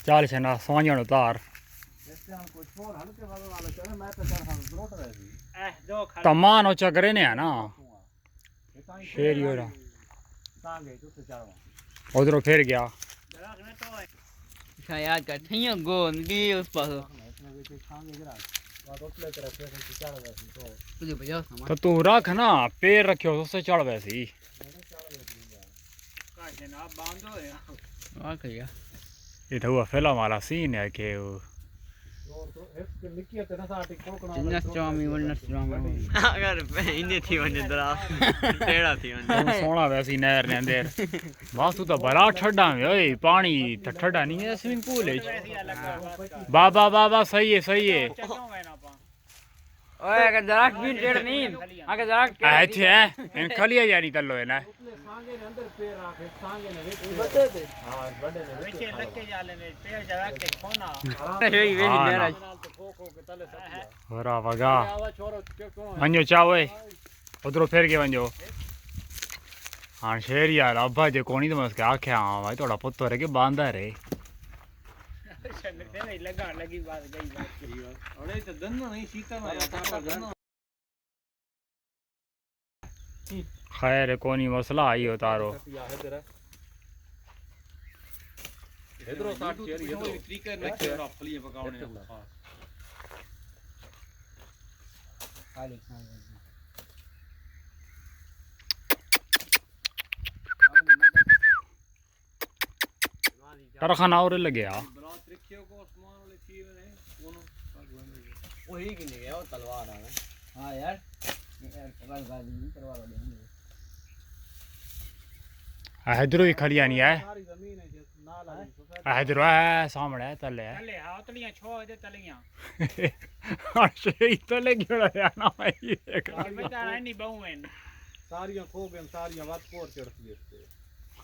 चल छना सोहन उतार तमान हो चकरे ने है ना शेर उधरों फिर गया याद कर गोंद भी उस पास तो तू रख ना पैर रखियो उससे चढ़ वैसी ये तो हुआ फिल्म वाला सीन है कि वो सोना वैसी नहर ने अंदर बस तू तो बड़ा ठंडा में ओए पानी ठंडा नहीं है स्विमिंग पूल है बाबा बाबा सही है ओए अगर दरख्त भी चढ़नी अगर दरख्त अच्छा इन खलिया जानी तल्लो है ना होरा वगा वञो चावे उधरों फिर के वञो हाँ शेर यार अब्बा जे कोनी तो मैं उसके आख्या हाँ भाई थोड़ा पुत्र है कि बांधा रे खैर कोनी मसला आई हो तारो कारखाना और लगे आ वही की नहीं है वो तलवार है हां यार इधरों ही खड़िया नहीं है इधरों है सामने है तले है तले हां तलियां छो दे तलियां शेरी तले क्यों ना भाई बेटा नहीं बहुएं सारियां खो गए सारियां वात कोर चढ़ती है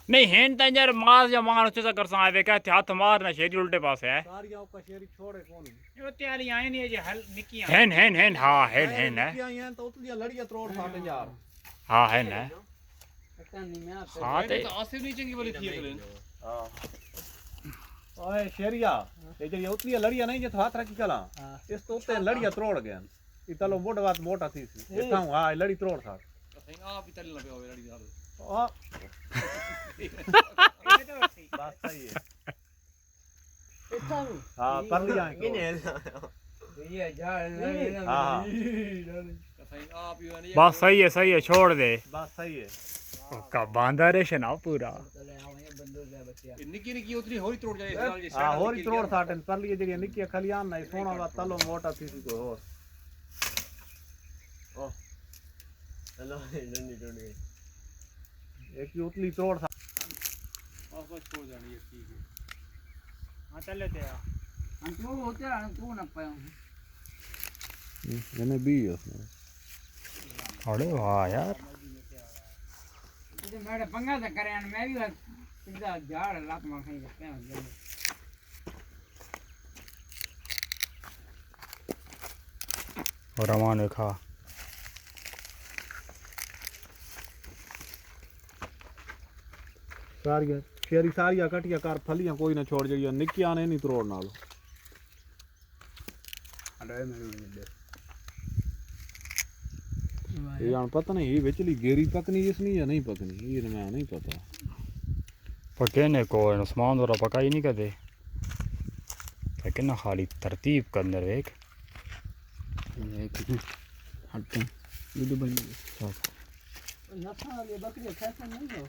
नहीं हेन त यार मार या मार उसे कर सा आवे कहते हाथ मारना शेरी उल्टे पास है सारियां का शेरी छोड़े कौन यो तैयारी आए नहीं जे हल निकियां हेन हां हेन है निकियां हैं तो उतलियां लड़ियां तोड़ फाटे यार हां है ना पता नहीं मैं हां ते आसिफ नीचे की वाली थी हां ओए शेरिया ये जो उतलियां लड़ियां नहीं जे हाथ रखी कला इस तो उते लड़ियां तोड़ गए ई तलो मोटा बात मोटा थी इथा हां लड़ी तोड़ था सही आप ही तले लगे होवे लड़ी दाल बात सही है हाँ कर लिया ये झाड़ हाँ बात सही है छोड़ दे बात सही है कब बांधा रे शना पूरा निकी निकी उतरी होरी तोड़ जाए हां होरी तोड़ साटन कर लिए जगह निकी खलियान नहीं सोना बात तलो मोटा थी को हो ओ चलो नन्नी टूट गई एक ही उतली तोड़ था बस छोड़ जानी है ठीक है हां चले थे हम तो होते हैं तू ना पाया मैंने भी उसमें अरे वाह यार तो मेरे पंगा से करे मैं भी सीधा झाड़ लात मार खाई जाते और रमान खा सारियां शेरी सारियां कटिया कर फलियां कोई ना छोड़ जाइयो निकिया ने नहीं तोड़ नाल ये जान पता नहीं ये विचली गेरी पकनी इसनी या नहीं पकनी ये मैं नहीं पता पके ने को सामान वाला पका ही नहीं करते लेकिन ना खाली तरतीब के अंदर एक हटते दूध बन गया नफा वाली बकरी फैशन नहीं हो